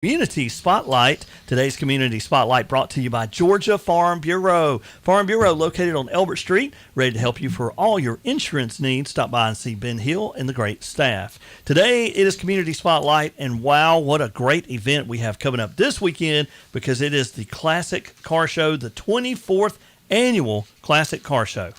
Community Spotlight. Today's Community Spotlight brought to you by Georgia Farm Bureau. Farm Bureau located on Elbert Street, ready to help you for all your insurance needs. Stop by and see Ben Hill and the great staff. Today it is Community Spotlight, and wow, what a great event we have coming up this weekend because it is the Classic Car Show, the 24th annual Classic Car Show.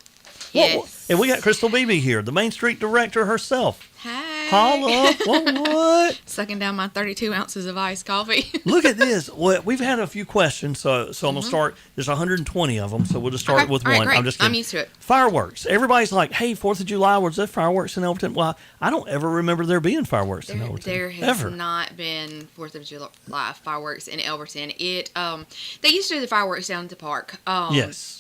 Yes. And we got Crystal Beebe here, the Main Street Director herself. Hi. Holla. What? Sucking down my 32 ounces of iced coffee. Look at this. Well, we've had a few questions, so I'm going to start. There's 120 of them, so we'll just start with All right, one. great. I'm just kidding. I'm used to it. Fireworks. Everybody's like, hey, 4th of July, was there fireworks in Elberton? Well, I don't ever remember there being fireworks in Elberton. There has ever. not been 4th of July fireworks in Elberton. They used to do the fireworks down at the park. Yes.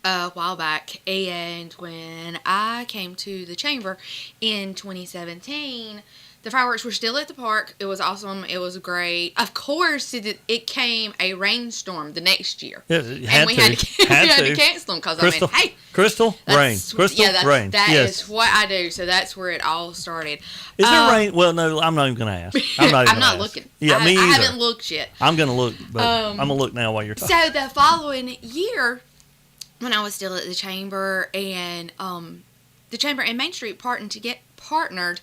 A while back, and when I came to the chamber in 2017, the fireworks were still at the park. It was awesome. It was great. Of course, it came a rainstorm the next year, Yeah, and we had to cancel them because hey, Crystal, rain. Crystal, rain. That yes. is what I do. So that's where it all started. Is there rain? Well, no, I'm not even going to ask. I'm not looking. Yeah, me either. I haven't looked yet. I'm going to look, but I'm going to look now while you're talking. So the following year, when I was still at the chamber, and the chamber and Main Street partnered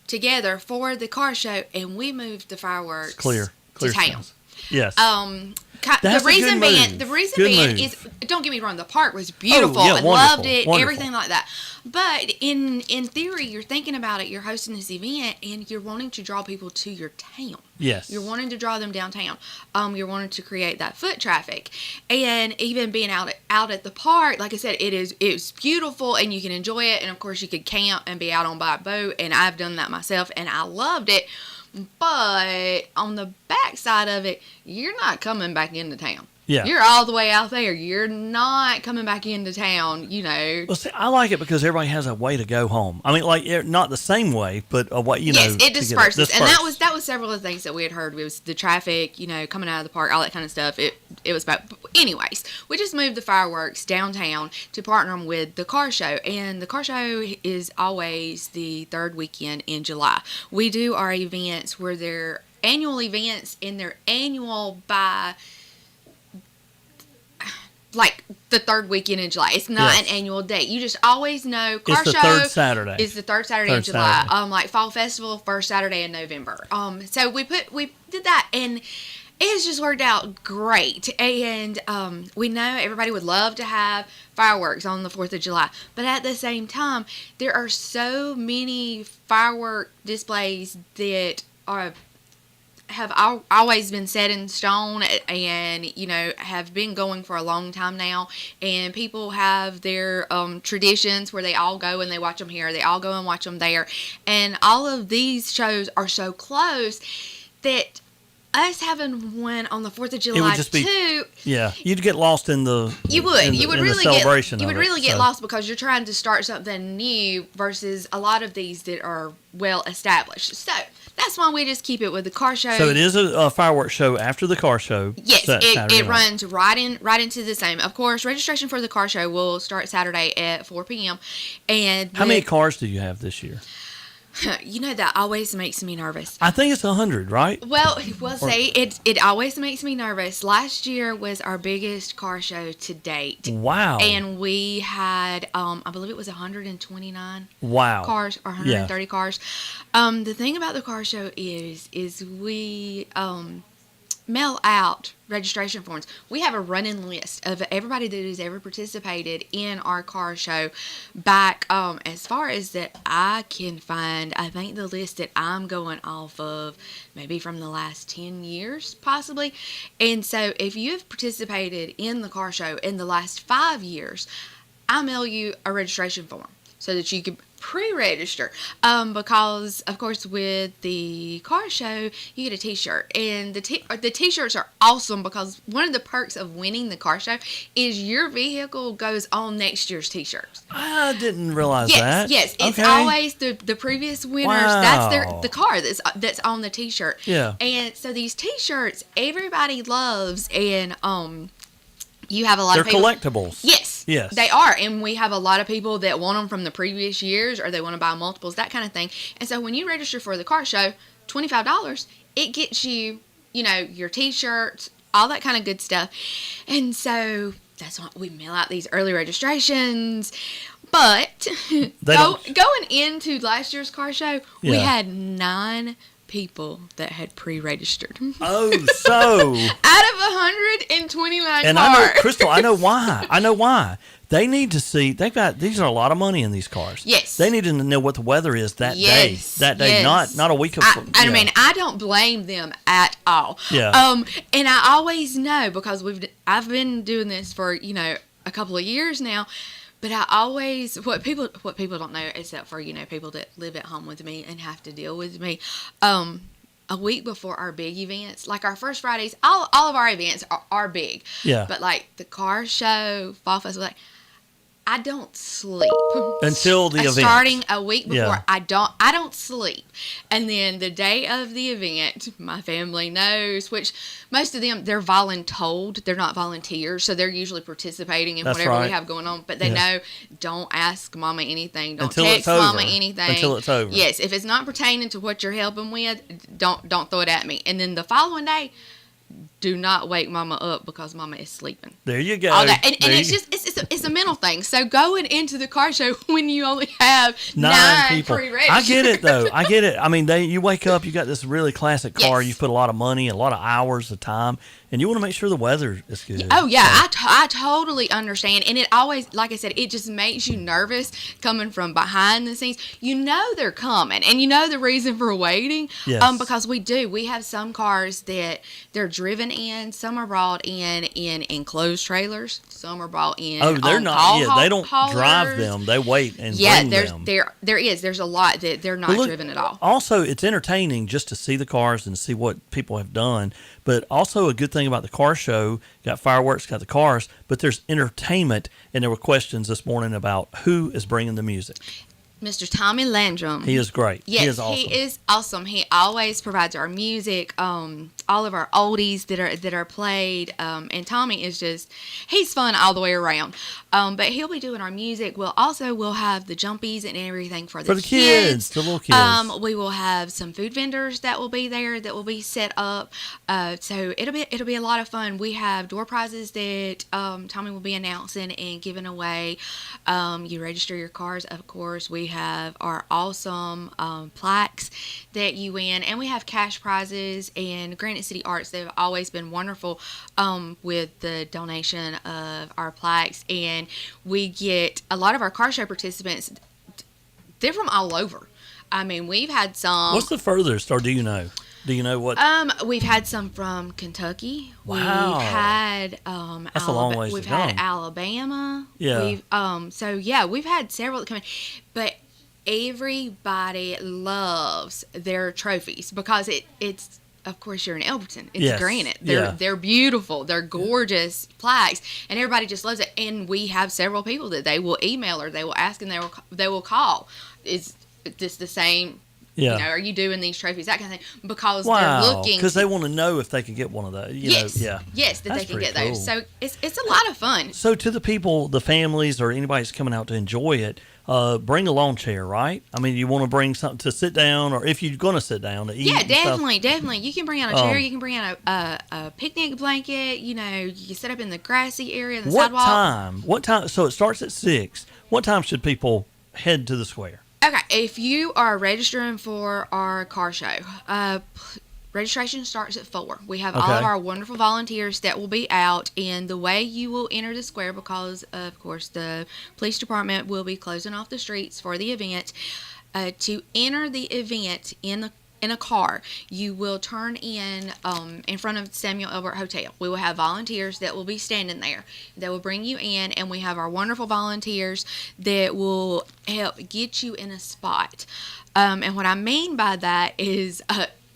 together for the car show, and we moved the fireworks Clear to town. skies. Yes. The reason being is, don't get me wrong, the park was beautiful. I loved it, everything like that. But in theory, you're thinking about it, you're hosting this event, and you're wanting to draw people to your town. Yes. You're wanting to draw them downtown. You're wanting to create that foot traffic. And even being out at the park, like I said, it's beautiful, and you can enjoy it. And, of course, you could camp and be out on by a boat, and I've done that myself, and I loved it. But on the back side of it, you're not coming back into town. Yeah. You're all the way out there. You're not coming back into town, Well, see, I like it because everybody has a way to go home. I mean, like, not the same way, but a way, Yes, it disperses. And that was several of the things that we had heard. It was the traffic, coming out of the park, all that kind of stuff. It was bad. But anyways, we just moved the fireworks downtown to partner with the car show. And the car show is always the third weekend in July. We do our events where they're annual events, and they're annual by like the third weekend in July. It's not an annual date. You just always know car show. It's the third Saturday. Is the third Saturday in July. Like Fall Festival, first Saturday in November. So we did that, and it has just worked out great. And we know everybody would love to have fireworks on the 4th of July, but at the same time, there are so many firework displays that have always been set in stone, and have been going for a long time now, and people have their traditions where they all go and they watch them here, they all go and watch them there, and all of these shows are so close that us having one on the 4th of July too. Yeah, you'd get lost in the. You would really get so. lost because you're trying to start something new versus a lot of these that are well established. So that's why we just keep it with the car show. So it is a fireworks show after the car show. Yes, it runs right into the same. Of course, registration for the car show will start Saturday at 4 p.m. And how many cars do you have this year? That always makes me nervous. I think it's 100, right? Well, see, it always makes me nervous. Last year was our biggest car show to date. Wow. And we had, I believe it was 129 cars or 130 cars. The thing about the car show is we mail out registration forms. We have a running list of everybody that has ever participated in our car show back as far as that I can find. I think the list that I'm going off of maybe from the last 10 years possibly. And so if you have participated in the car show in the last 5 years, I mail you a registration form so that you can pre-register, because of course with the car show you get a t-shirt, and the t-shirts are awesome because one of the perks of winning the car show is your vehicle goes on next year's t-shirts. I didn't realize that. Yes, it's always the previous winners. Wow. That's the car that's on the t-shirt. Yeah. And so these t-shirts everybody loves, and you have a lot of people. They're collectibles. Yes, they are. And we have a lot of people that want them from the previous years, or they want to buy multiples, that kind of thing. And so when you register for the car show, $25, it gets you your T-shirts, all that kind of good stuff. And so that's why we mail out these early registrations. But going into last year's car show, we had 9 people that had pre-registered. Oh, so out of 129 and cars. I know, Crystal, I know why. They need to see. These are a lot of money in these cars. Yes. They need to know what the weather is that day. That day, not a week of. I mean, I don't blame them at all. Yeah. And I always know, because I've been doing this for a couple of years now. But I always, what people don't know, except for, people that live at home with me and have to deal with me, a week before our big events, like our First Fridays, all of our events are big. Yeah. But like the car show, Fall Festival, I don't sleep until the event. Starting a week before, I don't sleep, and then the day of the event, my family knows. Which most of them, they're voluntold. They're not volunteers, so they're usually participating in whatever we have going on. But they know, don't ask Mama anything. Don't text Mama anything until it's over. Yes, if it's not pertaining to what you're helping with, don't throw it at me. And then the following day, do not wake Mama up because Mama is sleeping. There you go. All that. And it's just it's a mental thing. So going into the car show when you only have 9 people pre-registered. I get it though. I get it. I mean, you wake up, you got this really classic car. Yes. You put a lot of money, a lot of hours of time, and you want to make sure the weather is good. Oh yeah, so. I totally understand. And it always, like I said, it just makes you nervous coming from behind the scenes. They're coming, and the reason for waiting. Yes. Because we have some cars that they're driven in, some are brought in enclosed trailers, some are brought in. Oh, they're not. Yeah, they don't haulers. Drive them. They wait and bring them. There's a lot that they're not driven at all. Also, it's entertaining just to see the cars and see what people have done. But also a good thing about the car show, got fireworks, got the cars, but there's entertainment. And there were questions this morning about who is bringing the music. Mr. Tommy Landrum. He is great. Yes, he is awesome. He is awesome. He always provides our music, all of our oldies that are played, and Tommy is he's fun all the way around. But he'll be doing our music. We'll have the jumpies and everything for the kids, the little kids. We will have some food vendors that will be there, that will be set up. So it'll be a lot of fun. We have door prizes that Tommy will be announcing and giving away. You register your cars, of course. We have our awesome plaques that you win, and we have cash prizes. And Granite City Arts, they've always been wonderful with the donation of our plaques, and we get a lot of our car show participants. They're from all over. I mean, we've had some. What's the furthest, or do you know? Do you know what? We've had some from Kentucky. Wow. We've had that's a long ways we've to had go. Alabama. Yeah. We've had several that come in, but everybody loves their trophies because it's. Of course, you're in Elberton. It's granite. They're beautiful. They're gorgeous plaques, and everybody just loves it. And we have several people that they will email or they will ask and they will call. Is this the same? Yeah. Are you doing these trophies? That kind of thing. Because wow. they're looking. Because they want to know if they can get one of those. Yes, that That's they can get cool. those. So it's a lot of fun. So to the people, the families, or anybody that's coming out to enjoy it, bring a lawn chair, right? I mean, you want to bring something to sit down, or if you're going to sit down to eat. Yeah, definitely. You can bring out a chair. You can bring out a picnic blanket. You can set up in the grassy area, the sidewalk. What time? So it starts at 6. What time should people head to the square? Okay, if you are registering for our car show, registration starts at 4. We have all of our wonderful volunteers that will be out, and the way you will enter the square, because of course the police department will be closing off the streets for the event, to enter the event in a car, you will turn in front of Samuel Elbert Hotel. We will have volunteers that will be standing there that will bring you in, and we have our wonderful volunteers that will help get you in a spot. And what I mean by that is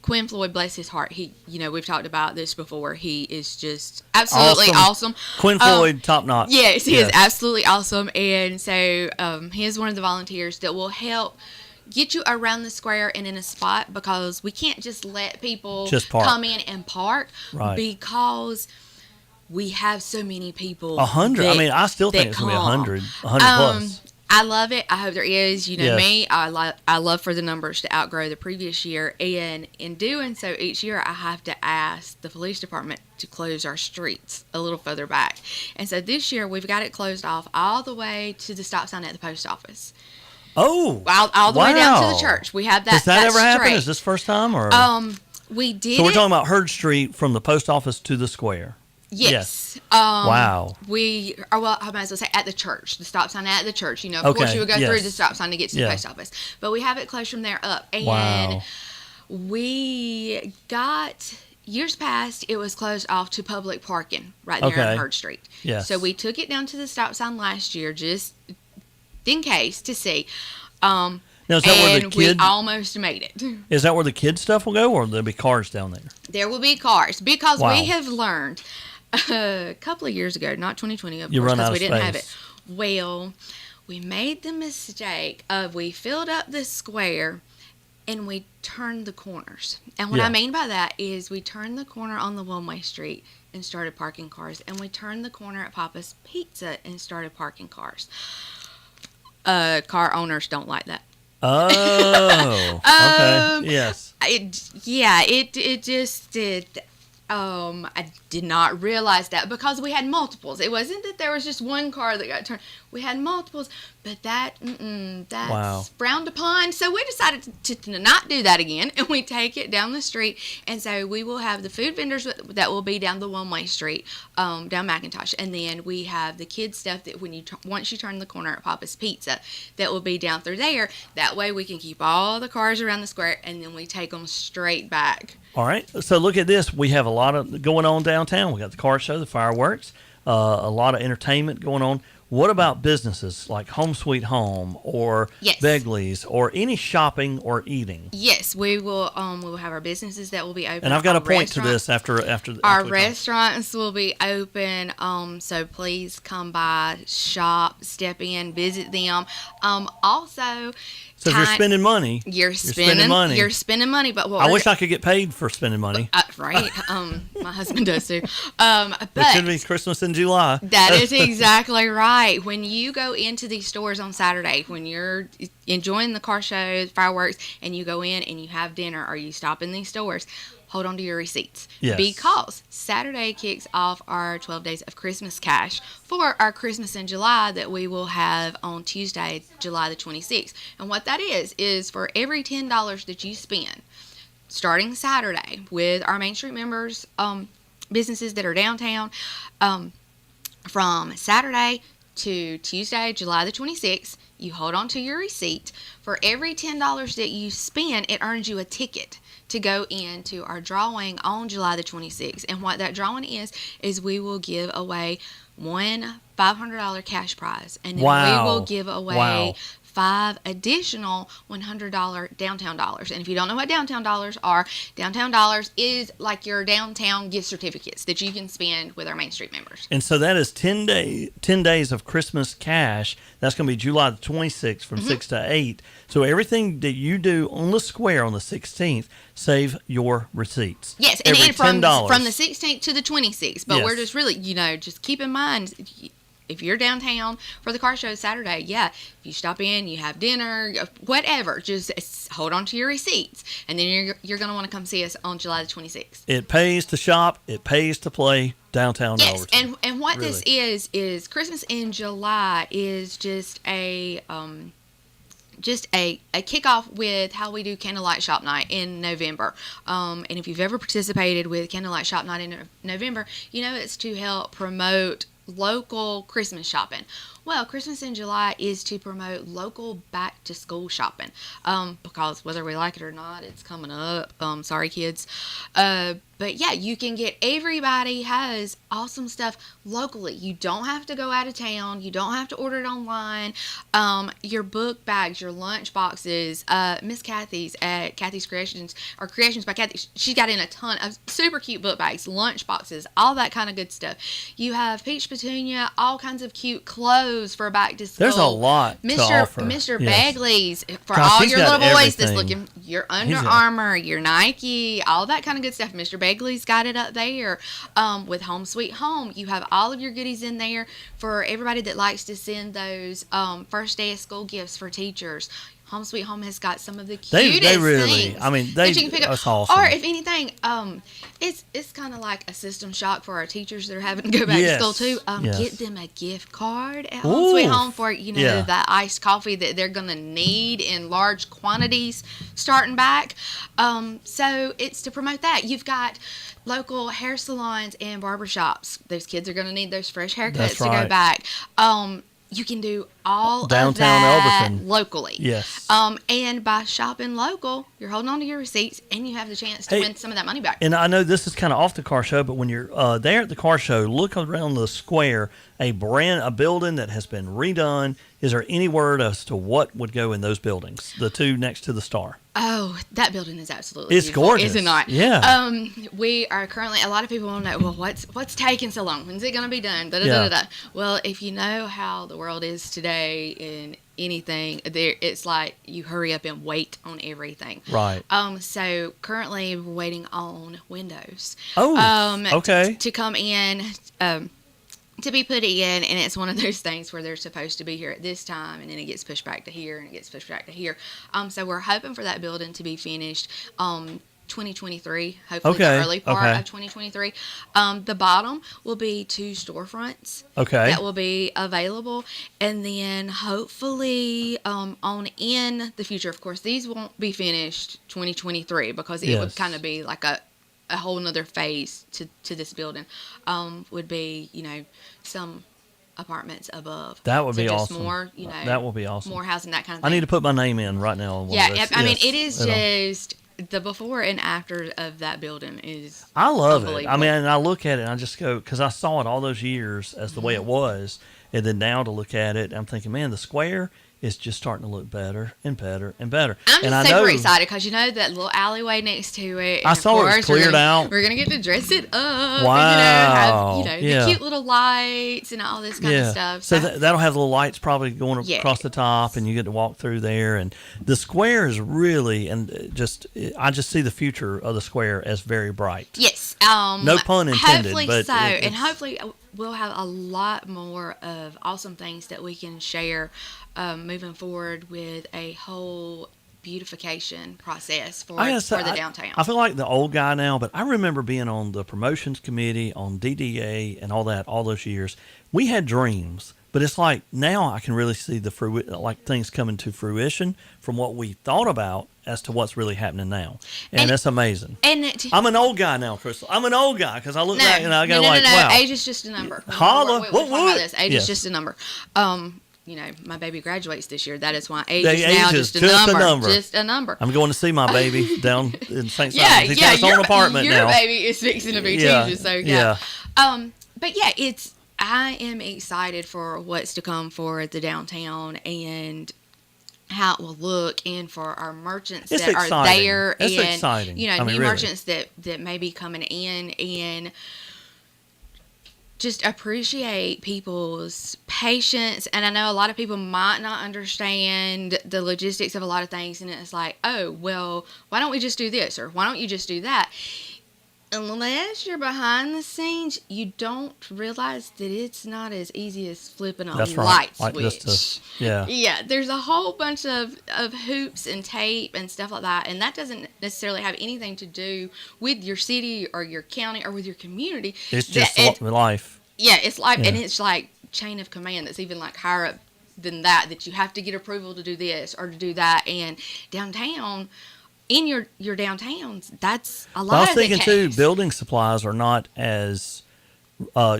Quinn Floyd, bless his heart. He, we've talked about this before. He is just absolutely awesome. Quinn Floyd, top notch. Yes, he is absolutely awesome. And so he is one of the volunteers that will help get you around the square and in a spot, because we can't just let people come in and park, because we have so many people. 100. I mean, I still think it's going to be 100 plus. I love it. I hope there is. You know me. I love for the numbers to outgrow the previous year. And in doing so each year, I have to ask the police department to close our streets a little further back. And so this year, we've got it closed off all the way to the stop sign at the post office. Oh, all the way down to the church. We have that. Has that ever happened? Is this first time or? We did. So we're talking about Hurd Street from the post office to the square. Yes. Wow. We are, well, I might as well say at the church, the stop sign at the church. You know, of course you would go through the stop sign to get to the post office. But we have it closed from there up. And we got, years past, it was closed off to public parking right there on Hurd Street. Yes. So we took it down to the stop sign last year just in case to see. Now, is that where the we almost made it. Is that where the kids' stuff will go, or will there be cars down there? There will be cars because we have learned a couple of years ago, not 2020, of course, because we didn't have it. Well, we made the mistake of we filled up the square and we turned the corners. And what I mean by that is we turned the corner on the one-way street and started parking cars, and we turned the corner at Papa's Pizza and started parking cars. Car owners don't like that. Oh, okay. Yes. It just did. I did not realize that because we had multiples. It wasn't that there was just one car that got turned. We had multiples, but that's frowned upon. So we decided to not do that again, and we take it down the street. And so we will have the food vendors that will be down the one-way street, down McIntosh, and then we have the kids stuff that once you turn the corner at Papa's Pizza, that will be down through there. That way we can keep all the cars around the square, and then we take them straight back. All right. So look at this. We have a lot of going on downtown. We got the car show, the fireworks, a lot of entertainment going on. What about businesses like Home Sweet Home or Begley's or any shopping or eating? Yes, we will have our businesses that will be open. And I've got a point to this after our restaurants will be open. So please come by, shop, step in, visit them. Also, so if you're spending money, you're spending money. You're spending money, but I wish I could get paid for spending money. Right? My husband does too. But it should be Christmas in July. That is exactly right. When you go into these stores on Saturday, when you're enjoying the car shows, fireworks, and you go in and you have dinner, or you stop in these stores, hold on to your receipts. Yes. Because Saturday kicks off our 12 days of Christmas cash for our Christmas in July that we will have on Tuesday, July the 26th. And what that is for every $10 that you spend, starting Saturday with our Main Street members, businesses that are downtown, from Saturday to Tuesday, July the 26th, you hold on to your receipt. For every $10 that you spend, it earns you a ticket to go into our drawing on July the 26th. And what that drawing is we will give away one $500 cash prize. And then we will give away 5 additional $100 downtown dollars. And if you don't know what downtown dollars are, downtown dollars is like your downtown gift certificates that you can spend with our Main Street members. And so that is 10 days of Christmas cash. That's going to be July the 26th from 6 to 8. So everything that you do on the square on the 16th, save your receipts. Yes, and from the 16th to the 26th. But we're just really, just keep in mind, if you're downtown for the car show Saturday, if you stop in, you have dinner, whatever, just hold on to your receipts. And then you're going to want to come see us on July the 26th. It pays to shop. It pays to play downtown. Yes, and what this is Christmas in July is just a kickoff with how we do Candlelight Shop Night in November. And if you've ever participated with Candlelight Shop Night in November, it's to help promote local Christmas shopping. Well, Christmas in July is to promote local back-to-school shopping, because whether we like it or not, it's coming up. Sorry, kids. But yeah, you can get, everybody has awesome stuff locally. You don't have to go out of town. You don't have to order it online. Your book bags, your lunch boxes, Miss Kathy's at Kathy's Creations, or Creations by Kathy, she's got in a ton of super cute book bags, lunch boxes, all that kind of good stuff. You have Peach Petunia, all kinds of cute clothes clothes for back to school. There's a lot to offer. Mr. Yes. Bagley's for Gosh, all he's your got little boys everything. that's looking, your Under Armour, your Nike, all that kind of good stuff. Mr. Bagley's got it up there. With Home Sweet Home, you have all of your goodies in there for everybody that likes to send those first day of school gifts for teachers. Home Sweet Home has got some of the cutest they really, things. I mean, that you can pick up. that's awesome. Or if anything, it's kind of like a system shock for our teachers that are having to go back to school too. Get them a gift card at Home Sweet Home for that iced coffee that they're gonna need in large quantities starting back. So it's to promote that. You've got local hair salons and barbershops. Those kids are gonna need those fresh haircuts to go back. You can do all Downtown of that Elberton. locally. Yes. And by shopping local, you're holding on to your receipts and you have the chance to win some of that money back. And I know this is kind of off the car show, but when you're there at the car show, look around the square, a building that has been redone. Is there any word as to what would go in those buildings, the two next to the Star? Oh, that building is absolutely beautiful, gorgeous. Is it not? Yeah. We are currently, a lot of people want to know, well, what's taking so long? When's it going to be done? Well, if you know how the world is today in anything, it's like you hurry up and wait on everything. Right. So currently we're waiting on windows. Oh, okay. To come in, to be put in, and it's one of those things where they're supposed to be here at this time, and then it gets pushed back to here, and it gets pushed back to here. So we're hoping for that building to be finished 2023, hopefully the early part of 2023. The bottom will be 2 storefronts that will be available, and then hopefully on in the future, of course, these won't be finished 2023 because it would kind of be like a whole nother phase to this building, would be, some apartments above. That would be just awesome. More, that will be awesome. More housing, that kind of thing. I need to put my name in right now. On one of this. I mean, it is just the before and after of that building is. I love it. I mean, and I look at it and I just go, because I saw it all those years as the way it was, and then now to look at it, I'm thinking, man, the square is just starting to look better and better and better. I'm just super excited because that little alleyway next to it. I saw it was cleared out. We're gonna get to dress it up. Wow. And, have the cute little lights and all this kind of stuff. So that'll have little lights probably going across the top, and you get to walk through there. And the square is really, I just see the future of the square as very bright. Yes. No pun intended. Hopefully but so, and hopefully we'll have a lot more of awesome things that we can share moving forward with a whole beautification process for the downtown. I feel like the old guy now, but I remember being on the promotions committee, on DDA, and all that all those years. We had dreams, but it's like now I can really see things coming to fruition from what we thought about as to what's really happening now, and that's amazing. And I'm an old guy now, Crystal. I'm an old guy because I look back and I go wow. Age is just a number. Holla, what? Age is just a number. My baby graduates this year. That is why age is now just a number. Just a number. I'm going to see my baby down in St. Simon. He's got his own apartment now. Your baby is fixing to be teenager, so yeah. But yeah, I am excited for what's to come for the downtown and how it will look, and for our merchants that are there, and exciting. New merchants that may be coming in, and just appreciate people's patience. And I know a lot of people might not understand the logistics of a lot of things, and it's like, oh, well, why don't we just do this, or why don't you just do that? Unless you're behind the scenes, you don't realize that it's not as easy as flipping a light switch. Yeah, there's a whole bunch of hoops and tape and stuff like that, and that doesn't necessarily have anything to do with your city or your county or with your community. It's just life. Yeah, it's life, and it's like chain of command that's even like higher up than that you have to get approval to do this or to do that. And downtown, in your downtowns, that's a lot of the case. I was thinking too, building supplies are not as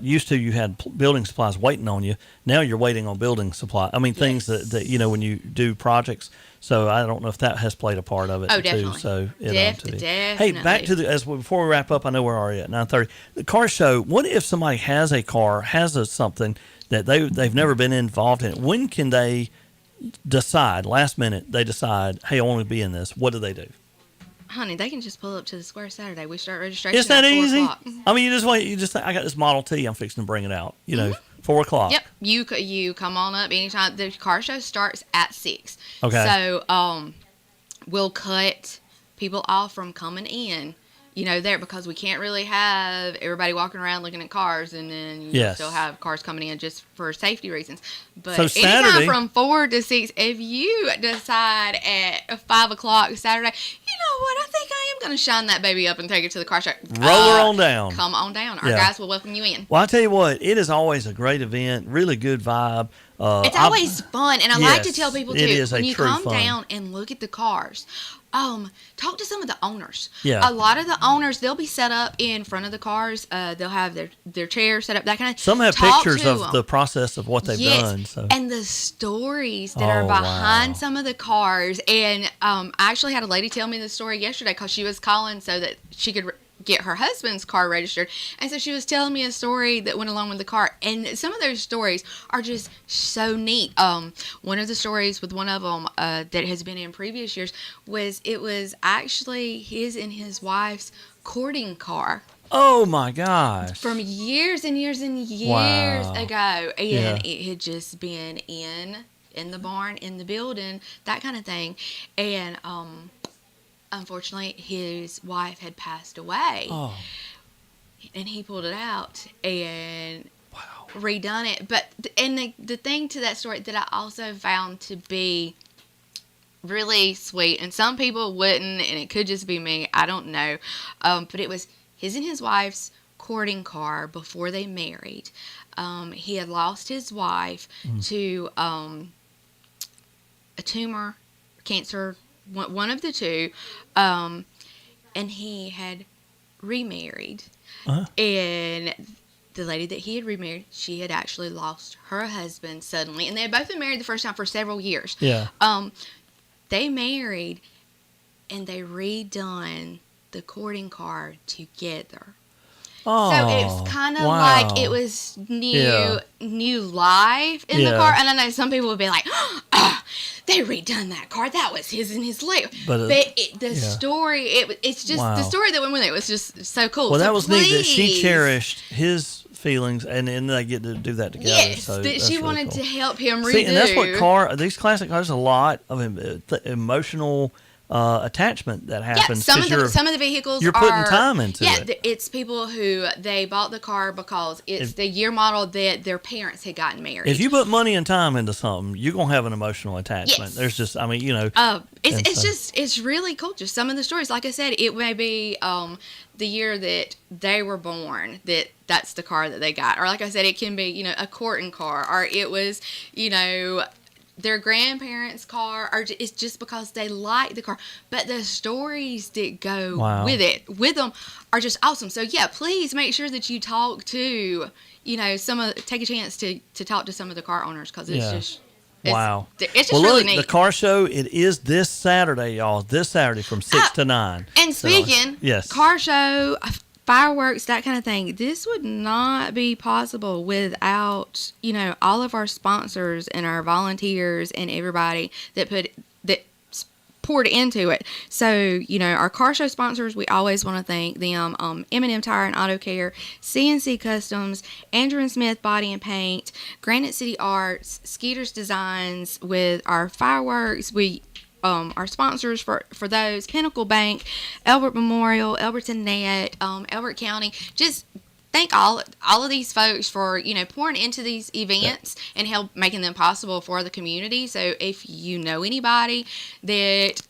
used to. You had building supplies waiting on you. Now you're waiting on building supply. I mean, things that when you do projects. So I don't know if that has played a part of it too. Definitely. So definitely. Hey, back to before we wrap up. I know we're already at 9:30. The car show. What if somebody has a car, something that they've never been involved in? When can they decide? Last minute, they decide, hey, I want to be in this. What do they do? Honey, they can just pull up to the square Saturday. We start registration. It's that at easy. 4:00. I mean, you just wait. I got this Model T. I'm fixing to bring it out. 4:00. Yep. You come on up anytime. The car show starts at 6. Okay. So we'll cut people off from coming in, there, because we can't really have everybody walking around looking at cars, and then you still have cars coming in just for safety reasons. But so Saturday, anytime from 4 to 6, if you decide at 5 o'clock Saturday, you know what, I think I am going to shine that baby up and take it to the car show. Roll her on down. Come on down. Our guys will welcome you in. Well, I tell you what, it is always a great event, really good vibe. It's always fun, and I like to tell people, too, it is when you come fun. down and look at the cars, talk to some of the owners. Yeah. A lot of the owners, they'll be set up in front of the cars. They'll have their chairs set up, that kind of. Some have pictures of the process of what they've done. So. And the stories that are behind some of the cars. And I actually had a lady tell me the story yesterday because she was calling so that she could get her husband's car registered, and so she was telling me a story that went along with the car, and some of those stories are just so neat. One of the stories with one of them that has been in previous years was it was actually his and his wife's courting car. Oh my gosh! From years and years and years ago, and it had just been in the barn, in the building, that kind of thing, and unfortunately, his wife had passed away. Oh. And he pulled it out and redone it. But the thing to that story that I also found to be really sweet, and some people wouldn't, and it could just be me, I don't know, but it was his and his wife's courting car before they married. He had lost his wife to a tumor, cancer, one of the two, and he had remarried, and the lady that he had remarried, she had actually lost her husband suddenly, and they had both been married the first time for several years. They married, and they redone the courting car together. Oh, so it's kind of like it was new life in the car. And I know some people would be like, they redone that car. That was his and his life. But the story, it's just the story that went with it was just so cool. Well, so that was neat that she cherished his feelings, and they get to do that together. Yes, so that she wanted to help him redo. See, and that's what these classic cars, a lot of emotional attachment that happens. Some of the vehicles you're putting time into it. Yeah, it's people who they bought the car because it's the year model that their parents had gotten married. If you put money and time into something, you're gonna have an emotional attachment. Yes. There's just, it's really cool. Just some of the stories. Like I said, it may be the year that they were born that's the car that they got, or like I said, it can be a courting car, or it was their grandparents' car, or it's just because they like the car. But the stories that go with them are just awesome. So yeah, please make sure that you talk to, take a chance to talk to some of the car owners, because it's just it's just really neat. The car show, it is this Saturday, y'all. This Saturday from 6 to 9. And speaking, car show, fireworks, that kind of thing, this would not be possible without, all of our sponsors and our volunteers and everybody that poured into it. So, our car show sponsors, we always want to thank them. M&M Tire and Auto Care, CNC Customs, Andrew and Smith Body and Paint, Granite City Arts, Skeeter's Designs with our fireworks. Our sponsors for those, Pinnacle Bank, Elbert Memorial, Elberton Net, Elbert County. Just thank all of these folks for pouring into these events and help making them possible for the community. So if you know anybody that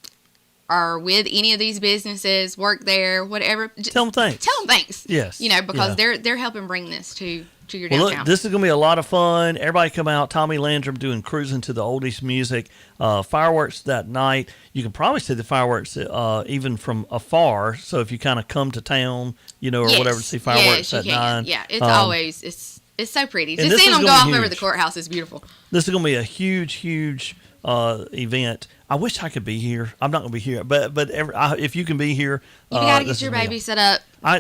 are with any of these businesses, work there, whatever, tell them thanks. Tell them thanks. Yes, because they're helping bring this to your downtown. Well, look, this is going to be a lot of fun. Everybody come out. Tommy Landrum doing Cruising to the Oldies music. Fireworks that night. You can probably see the fireworks even from afar. So if you kind of come to town, or whatever, to see fireworks at 9. Yeah, it's always, it's so pretty. Just seeing them go off over the courthouse is beautiful. This is going to be a huge, huge event. I wish I could be here. I'm not going to be here, but if you can be here, you got to get your baby set up. I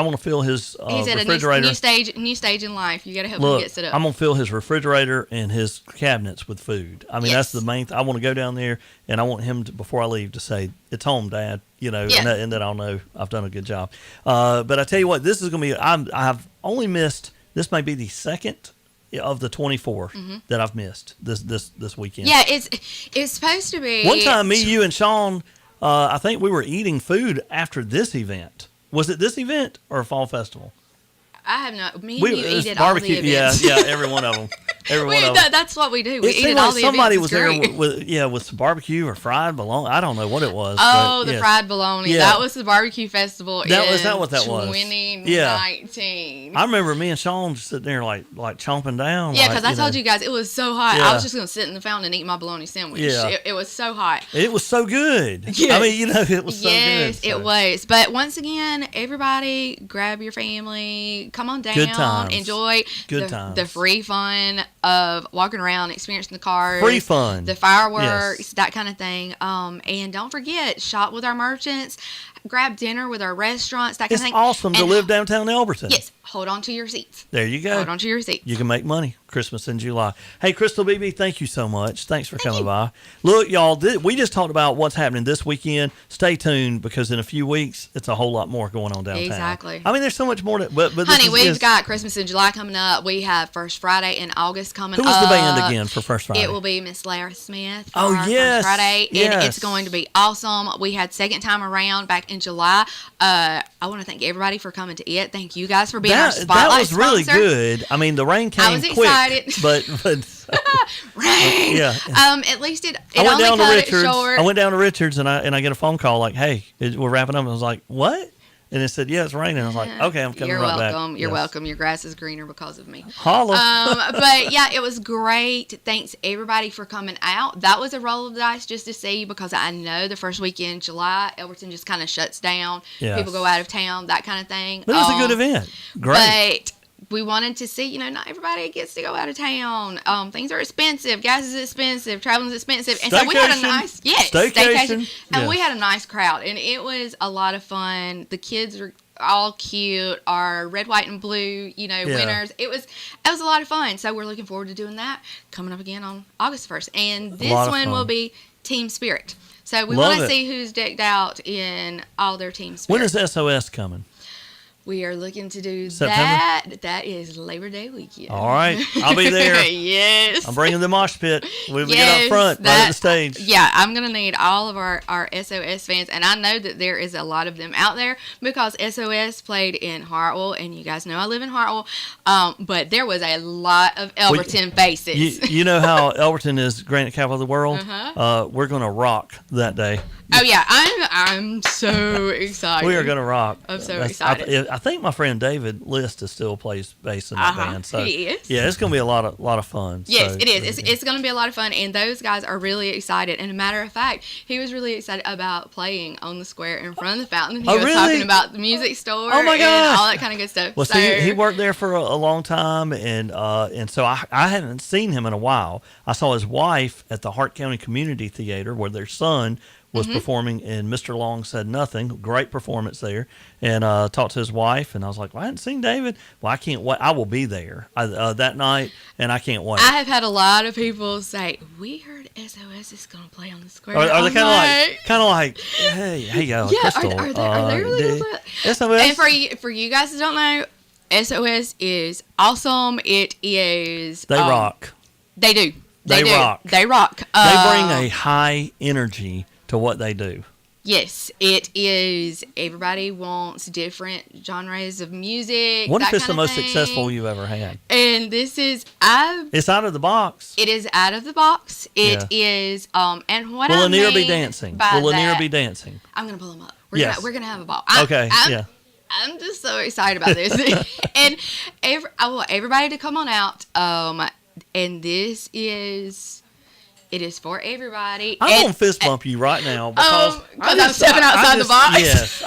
want to fill his refrigerator. He said a new stage in life. You got to help him get set up. I'm going to fill his refrigerator and his cabinets with food. I mean, that's the main thing. I want to go down there, and I want him to, before I leave, to say, "It's home, Dad." And then I'll know I've done a good job. But I tell you what, this is going to be. I've only missed. This may be the second of the 24 that I've missed this weekend. Yeah, it's supposed to be. One time, me, you, and Sean, I think we were eating food after this event. Was it this event or a fall festival? I have not. Me and you eat at barbecue, all the events. Yeah, every one of them. That's what we do. We eat at all the events. Somebody was there with some barbecue or fried bologna. I don't know what it was. Oh, the fried bologna. Yeah. That was the barbecue festival. Is that what that was? 2019. I remember me and Sean just sitting there like chomping down. Yeah, because I told you guys it was so hot. Yeah. I was just gonna sit in the fountain and eat my bologna sandwich. Yeah. It was so hot. It was so good. Yes. I mean, it was so good. Yes, it was. But once again, everybody grab your family, come on down. Good times. Enjoy the free fun of walking around, experiencing the cars. Free fun. The fireworks, that kind of thing. And don't forget, shop with our merchants, grab dinner with our restaurants, that kind of thing. It's awesome to live downtown Elberton. Yes. Hold on to your seats. There you go. Hold on to your seats. You can make money. Christmas in July. Hey, Crystal BB, thank you so much. Thanks for coming by. Look, y'all, we just talked about what's happening this weekend. Stay tuned because in a few weeks, it's a whole lot more going on downtown. Exactly. I mean, there's so much more. But honey, we've got Christmas in July coming up. We have First Friday in August coming up. Who was the band again for First Friday? It will be Miss Lara Smith. Oh, yes. First Friday. Yes. And it's going to be awesome. We had second time around back in July. I want to thank everybody for coming to it. Thank you guys for being our spotlight sponsor. Really good. I mean, the rain came quick. I was excited. But rain. Yeah. At least it only cut it short. I went down to Richards and I get a phone call like, "Hey, we're wrapping up." And I was like, "What?" And it said, "Yeah, it's raining." I was like, "Okay, I'm coming right back." You're welcome. Your grass is greener because of me. Holla. But yeah, it was great. Thanks everybody for coming out. That was a roll of the dice just to see because I know the first weekend in July, Elberton just kind of shuts down. Yes. People go out of town, that kind of thing. But it was a good event. Great. But we wanted to see, not everybody gets to go out of town. Things are expensive. Gas is expensive. Traveling is expensive. And so we had a nice, staycation. And we had a nice crowd. And it was a lot of fun. The kids are all cute. Our red, white, and blue, winners. It was a lot of fun. So we're looking forward to doing that coming up again on August 1st. And this one will be Team Spirit. So we want to see who's decked out in all their Team Spirit. When is SOS coming? We are looking to do September? that. That is Labor Day weekend. All right. I'll be there. Yes. I'm bringing the mosh pit. We'll get up front, right at the stage. Yeah, I'm going to need all of our SOS fans. And I know that there is a lot of them out there because SOS played in Hartwell. And you guys know I live in Hartwell. But there was a lot of Elberton faces. You know how Elberton is granite capital of the world? Uh-huh. We're going to rock that day. Oh, yeah. I'm so excited. We are going to rock. I'm so excited. I think my friend David List still plays bass in that band. So he is. Yeah, it's going to be a lot of fun. Yes, it is. It's going to be a lot of fun, and those guys are really excited. And a matter of fact, he was really excited about playing on the square in front of the fountain. He was talking about the music store and all that kind of good stuff. Well, see, he worked there for a long time, and so I hadn't seen him in a while. I saw his wife at the Hart County Community Theater where their son was performing, and Mr. Long Said Nothing. Great performance there. And talked to his wife, and I was like, well, I hadn't seen David. Well, I can't wait. I will be there that night, and I can't wait. I have had a lot of people say, we heard SOS is going to play on the square. Are they kind of like, hey, Crystal. Are they really going to play? SOS? And for you guys that don't know, SOS is awesome. It is. They rock. They do. They rock. They rock. They bring a high energy to what they do. Yes, it is. Everybody wants different genres of music. What if it's the most successful you've ever had? And this is, it's out of the box. It is out of the box. It is, and what Will Lanier be dancing? Will Lanier be dancing? I'm going to pull him up. We're gonna have a ball. I'm just so excited about this. And I want everybody to come on out. And this is... It is for everybody. I'm going to fist bump you right now because I'm stepping outside the box. Yes.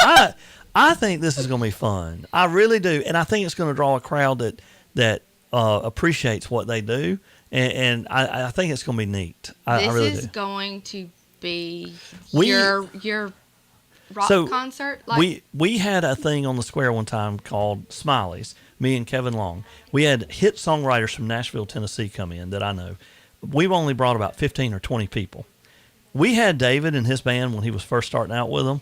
I think this is going to be fun. I really do. And I think it's going to draw a crowd that appreciates what they do. And I think it's going to be neat. I really do. This is going to be your rock concert. We had a thing on the square one time called Smileys, me and Kevin Long. We had hit songwriters from Nashville, Tennessee come in that I know. We've only brought about 15 or 20 people. We had David and his band when he was first starting out with them.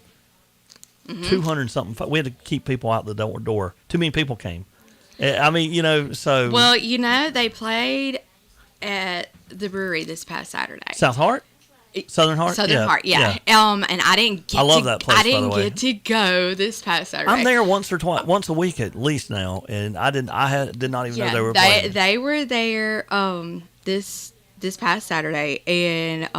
200 something. We had to keep people out the door. Too many people came. I mean, so. Well, they played at the brewery this past Saturday. South Heart? Southern Heart? Southern Heart, yeah. And I didn't get I love that place, I didn't by the way. get to go this past Saturday. I'm there once a week at least now, and I did not even know they were playing. They were there this past Saturday, and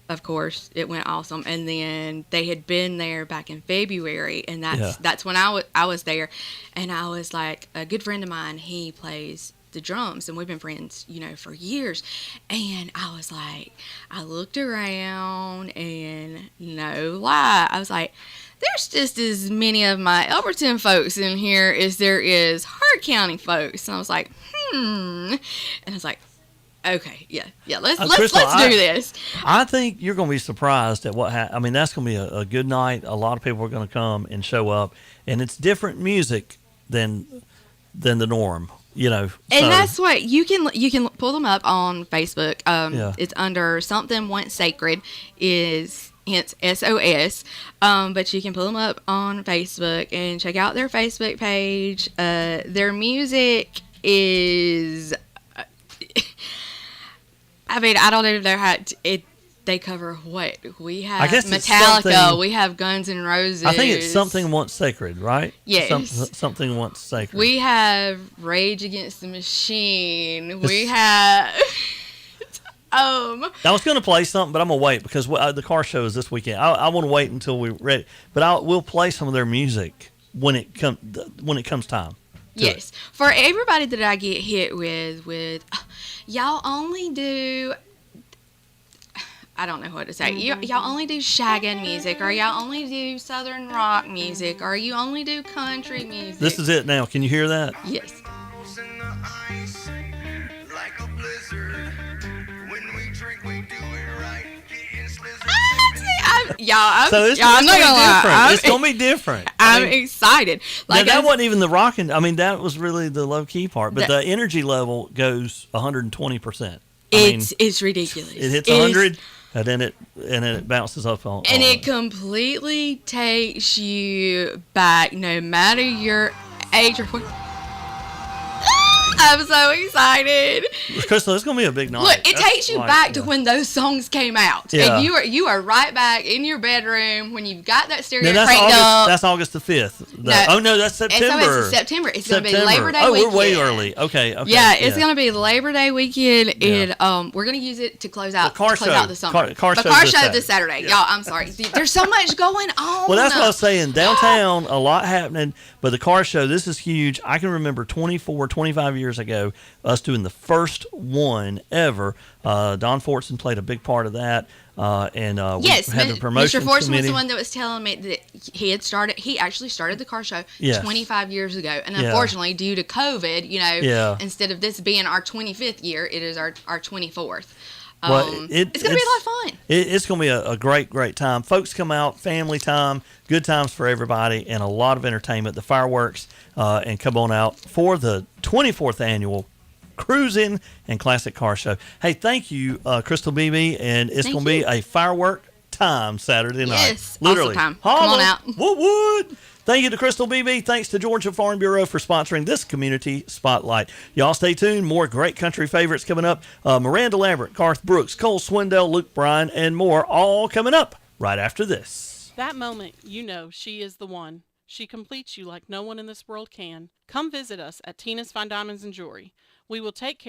of course it went awesome. And then they had been there back in February, and that's when I was there, and I was like, a good friend of mine, he plays the drums, and we've been friends, for years. And I was like, I looked around, and no lie, I was like, there's just as many of my Elberton folks in here as there is Hart County folks. And I was like, and I was like, okay, yeah, let's do this. I think you're going to be surprised at what I mean, that's going to be a good night. A lot of people are going to come and show up, and it's different music than the norm. And that's what you can pull them up on Facebook. It's under Something Once Sacred, is hence SOS. But you can pull them up on Facebook and check out their Facebook page. Their music is, I mean, I don't even know how they cover what we have. I guess Metallica, we have Guns N' Roses. I think it's Something Once Sacred, right? Yes. Something Once Sacred. We have Rage Against the Machine. We have. I was going to play something, but I'm gonna wait because the car show is this weekend. I want to wait until we're ready, but we'll play some of their music when it comes time. Yes, for everybody that I get hit with, y'all only do. I don't know what to say. Y'all only do shaggin' music, or y'all only do southern rock music, or you only do country music. This is it now. Can you hear that? Yes. I'm not gonna lie. It's gonna be different. I'm excited. Like that wasn't even the rocking. I mean, that was really the low key part. But the energy level goes 120%. It's ridiculous. It hits 100. And then it bounces up on. And it completely takes you back, no matter your age or what. I'm so excited. Crystal, it's going to be a big night. Look, it takes you back to when those songs came out. Yeah. And you are right back in your bedroom when you've got that stereo that's cranked up. That's August the 5th. That's September. It's September. It's going to be Labor Day weekend. We're way early. Okay. Yeah, it's going to be Labor Day weekend, and we're going to use it to close out the summer. Car show this Saturday. Yeah. Y'all, I'm sorry. There's so much going on. Well, that's what I was saying. Downtown, a lot happening, but the car show, this is huge. I can remember 25 years ago, us doing the first one ever. Don Fortson played a big part of that. We had the promotion Mr. Fortson committee. was the one that was telling me that he actually started the car show 25 years ago. And unfortunately, due to COVID, instead of this being our 25th year, it is our 24th. It's going to be a lot of fun. It's going to be a great, great time. Folks come out, family time, good times for everybody, and a lot of entertainment. The fireworks, and come on out for the 24th annual Cruising and Classic Car Show. Hey, thank you, Crystal Beebe, and it's going to be a firework time Saturday night. Yes, literally. Awesome time. Come on out. Wood. Thank you to Crystal Beebe. Thanks to Georgia Farm Bureau for sponsoring this Community Spotlight. Y'all stay tuned. More great country favorites coming up. Miranda Lambert, Garth Brooks, Cole Swindell, Luke Bryan, and more, all coming up right after this. That moment, she is the one. She completes you like no one in this world can. Come visit us at Tina's Fine Diamonds and Jewelry. We will take care